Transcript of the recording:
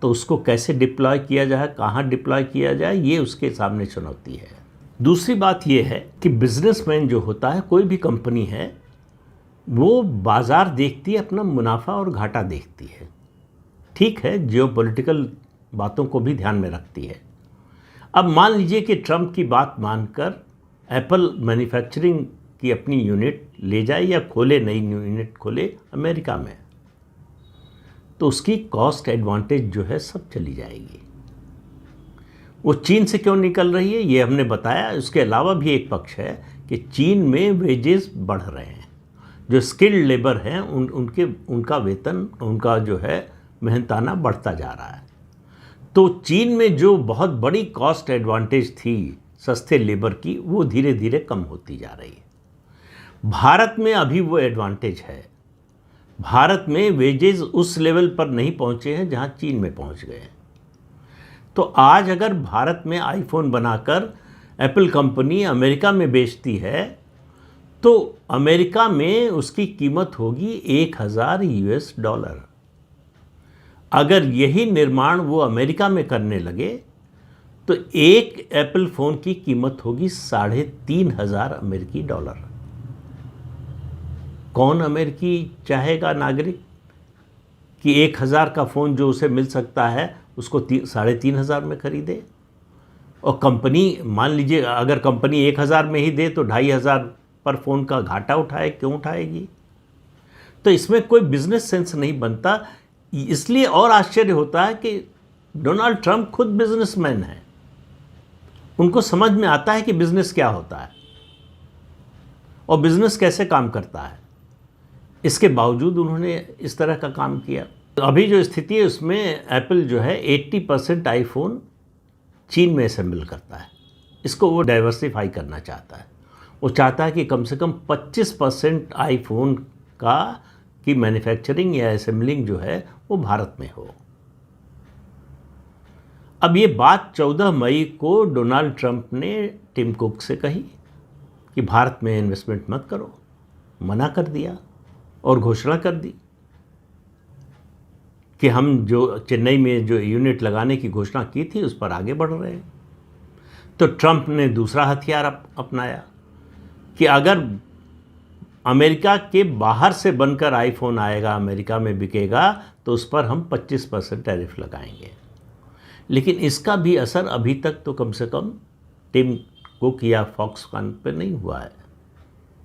तो उसको कैसे डिप्लॉय किया जाए, कहाँ डिप्लॉय किया जाए, ये उसके सामने चुनौती है। दूसरी बात ये है कि बिजनेसमैन जो होता है, कोई भी कंपनी है, वो बाज़ार देखती है, अपना मुनाफा और घाटा देखती है। ठीक है, जियोपॉलिटिकल बातों को भी ध्यान में रखती है। अब मान लीजिए कि ट्रंप की बात मानकर एप्पल मैन्युफैक्चरिंग की अपनी यूनिट ले जाए या खोले, नई यूनिट खोले अमेरिका में, तो उसकी कॉस्ट एडवांटेज जो है सब चली जाएगी। वो चीन से क्यों निकल रही है ये हमने बताया। उसके अलावा भी एक पक्ष है कि चीन में वेजेस बढ़ रहे हैं, जो स्किल्ड लेबर हैं उनका वेतन, उनका जो है मेहनताना बढ़ता जा रहा है। तो चीन में जो बहुत बड़ी कॉस्ट एडवांटेज थी सस्ते लेबर की, वो धीरे धीरे कम होती जा रही है। भारत में अभी वो एडवांटेज है। भारत में वेजेस उस लेवल पर नहीं पहुंचे हैं जहां चीन में पहुंच गए हैं। तो आज अगर भारत में आईफोन बनाकर एप्पल कंपनी अमेरिका में बेचती है, तो अमेरिका में उसकी कीमत होगी $1000। अगर यही निर्माण वो अमेरिका में करने लगे तो एक एप्पल फ़ोन की कीमत होगी $3500। कौन अमेरिकी चाहेगा नागरिक कि 1000 का फ़ोन जो उसे मिल सकता है उसको 3500 में खरीदे? और कंपनी, मान लीजिए अगर कंपनी 1000 में ही दे तो 2500 पर फ़ोन का घाटा उठाए, क्यों उठाएगी? तो इसमें कोई बिजनेस सेंस नहीं बनता। इसलिए और आश्चर्य होता है कि डोनाल्ड ट्रंप खुद बिजनेसमैन हैं, उनको समझ में आता है कि बिजनेस क्या होता है और बिजनेस कैसे काम करता है। इसके बावजूद उन्होंने इस तरह का काम किया। तो अभी जो स्थिति है उसमें एप्पल जो है 80% आईफोन चीन में असेंबल करता है। इसको वो डाइवर्सिफाई करना चाहता है। वो चाहता है कि कम से कम 25% आईफोन की मैन्युफैक्चरिंग या असेंबलिंग जो है वो भारत में हो। अब ये बात 14 मई को डोनाल्ड ट्रंप ने टिम कुक से कही कि भारत में इन्वेस्टमेंट मत करो, मना कर दिया और घोषणा कर दी कि हम जो चेन्नई में जो यूनिट लगाने की घोषणा की थी उस पर आगे बढ़ रहे हैं। तो ट्रंप ने दूसरा हथियार अपनाया कि अगर अमेरिका के बाहर से बनकर आईफोन आएगा, अमेरिका में बिकेगा, तो उस पर हम 25% टैरिफ लगाएंगे। लेकिन इसका भी असर अभी तक तो कम से कम टिम कुक या फॉक्सकॉन पे नहीं हुआ है।